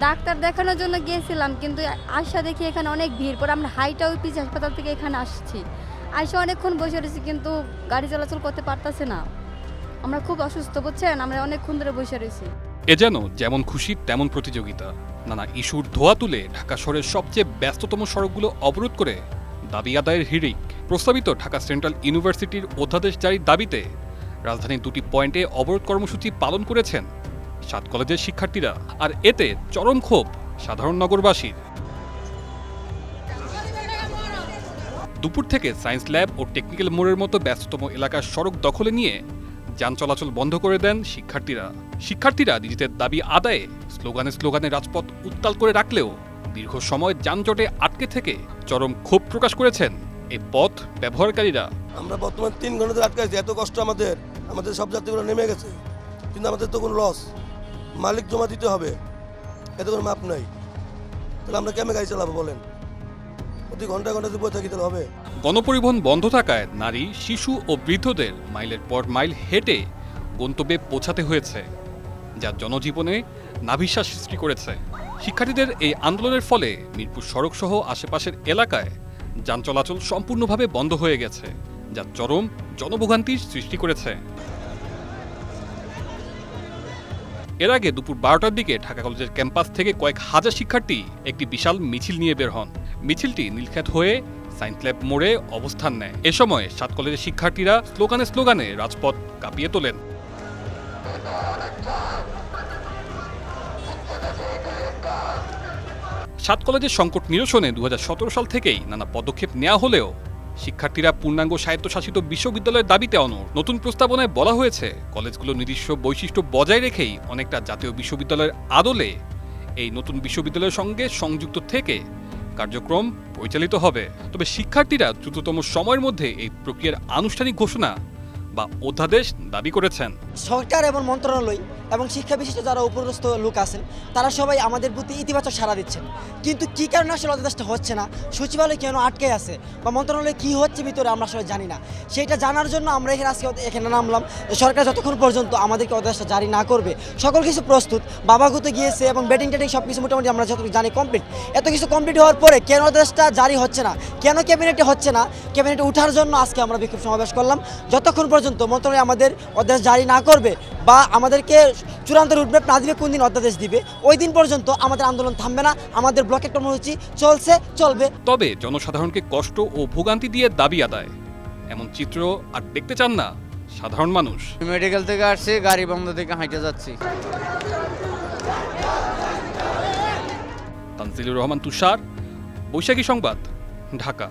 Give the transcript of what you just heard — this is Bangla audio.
ডাক্তার দেখানোর জন্য গিয়েছিলাম, কিন্তু আসা দেখি এখানে অনেক ভিড়। পরে আমরা হাইটা পিজি হাসপাতাল থেকে এখানে আসছি, আইসা অনেকক্ষণ বসে রয়েছি, কিন্তু গাড়ি চলাচল করতে পারতাছে না। আমরা খুব অসুস্থ, বুঝছেন, আমরা অনেকক্ষণ ধরে বসে রয়েছি। এ যেন যেমন খুশি তেমন প্রতিযোগিতা। নানা ইস্যুর ধোয়া তুলে ঢাকা শহরের সবচেয়ে ব্যস্ততম সড়কগুলো অবরোধ করে দাবি আদায়ের হিড়িক। প্রস্তাবিত ঢাকা সেন্ট্রাল ইউনিভার্সিটির অধ্যাদেশ জারির দাবিতে রাজধানীর 2টি পয়েন্টে অবরোধ কর্মসূচি পালন করেছেন 7 কলেজের শিক্ষার্থীরা। আর এতে চরম ক্ষোভ সাধারণ নগরবাসীর। দুপুর থেকে সায়েন্স ল্যাব ও টেকনিক্যাল মোড়ের মতো ব্যস্ততম এলাকার সড়ক দখলে নিয়ে যান চলাচল বন্ধ করে দেন শিক্ষার্থীরা নিজেদের দাবি আদায়ে স্লোগানে রাজপথ উত্তাল করে রাখলেও দীর্ঘ সময় যানজটে আটকে থেকে চরম ক্ষোভ প্রকাশ করেছেন এই পথ ব্যবহারকারীরা। আমরা বর্তমান 3 ঘন্টা ধরে আটকে আছি। এত কষ্ট আমাদের সব যাত্রীগুলো নেমে গেছে, কিন্তু আমাদের তো কোনো লস, মালিক জমা দিতে হবে, এত কোনো মাপ নাই। তাহলে আমরা কেমন গাড়ি চালাবো বলেন? প্রতি ঘন্টায় বসে থাকি তাহলে হবে? গণপরিবহন বন্ধ থাকায় নারী, শিশু ও বৃদ্ধদের মাইলের পর মাইল হেঁটে গন্তব্যে পৌঁছাতে হয়েছে, যা জনজীবনে নাভিশ্বাস সৃষ্টি করেছে। শিক্ষার্থীদের এই আন্দোলনের ফলে মিরপুর সড়ক সহ আশেপাশের এলাকায় যান চলাচল সম্পূর্ণভাবে বন্ধ হয়ে গেছে, যা চরম জনভোগান্তির সৃষ্টি করেছে। এর আগে দুপুর 12টার দিকে ঢাকা কলেজের ক্যাম্পাস থেকে কয়েক হাজার শিক্ষার্থী একটি বিশাল মিছিল নিয়ে বের হন। মিছিলটি নীলক্ষেত হয়ে সায়েন্স ল্যাব মোড়ে অবস্থান নেয়। এ সময় 7 কলেজের শিক্ষার্থীরা স্লোগানে রাজপথ কাঁপিয়ে তোলেন। সাত কলেজের সংকট নিরসনে 2017 সাল থেকেই নানা পদক্ষেপ নেওয়া হলেও শিক্ষার্থীরা পূর্ণাঙ্গ স্বায়ত্তশাসিত বিশ্ববিদ্যালয়ের দাবিতে অনড়। নতুন প্রস্তাবনায় বলা হয়েছে, কলেজগুলো নিজস্ব বৈশিষ্ট্য বজায় রেখেই অনেকটা জাতীয় বিশ্ববিদ্যালয়ের আদলে এই নতুন বিশ্ববিদ্যালয়ের সঙ্গে সংযুক্ত থেকে কার্যক্রম পরিচালিত হবে। তবে শিক্ষার্থীরা দ্রুততম সময়ের মধ্যে এই প্রক্রিয়ার আনুষ্ঠানিক ঘোষণা বা অধ্যাদেশ দাবি করেছেন। সরকার এবং মন্ত্রণালয় এবং শিক্ষা বিশিষ্ট যারা উপরস্থ লোক আছেন, তারা সবাই আমাদের প্রতি ইতিবাচক সাড়া দিচ্ছেন, কিন্তু কী কারণে আসলে অধ্যাদেশটা হচ্ছে না, সচিবালয় কেন আটকে আছে বা মন্ত্রণালয়ে কী হচ্ছে ভিতরে আমরা আসলে জানি না। সেইটা জানার জন্য আমরা এখানে নামলাম। সরকার যতক্ষণ পর্যন্ত আমাদেরকে অধ্যাদেশটা জারি না করবে, সকল কিছু প্রস্তুত, বাবাগুতে গিয়েছে এবং ব্যাটিং টেটিং সব কিছু মোটামুটি আমরা যতটুকু জানি কমপ্লিট। এত কিছু কমপ্লিট হওয়ার পরে কেন অধ্যাদেশটা জারি হচ্ছে না, কেন ক্যাবিনেটে হচ্ছে না, ক্যাবিনেটে ওঠার জন্য আজকে আমরা বিক্ষোভ সমাবেশ করলাম। যতক্ষণ পর্যন্ত মন্ত্রণালয় আমাদের অধ্যাদেশ জারি না করবে বা আমাদেরকে চূড়ান্ত রুটম্যাপ না দিবে, কোন দিন অধ্যাদেশ দিবে, ওই দিন পর্যন্ত আমাদের আন্দোলন থামবে না, আমাদের ব্লকের কর্মসূচি চলবে। তবে জনসাধারণকে কষ্ট ও ভোগান্তি দিয়ে দাবি আদায়, এমন চিত্র আর দেখতে চান না সাধারণ মানুষ। মেডিকেল থেকে আসছি, গাড়ি বন্ধ থেকে হাঁটে যাচ্ছি। তানজিলুর রহমান তুষার, বৈশাখী সংবাদ, ঢাকা।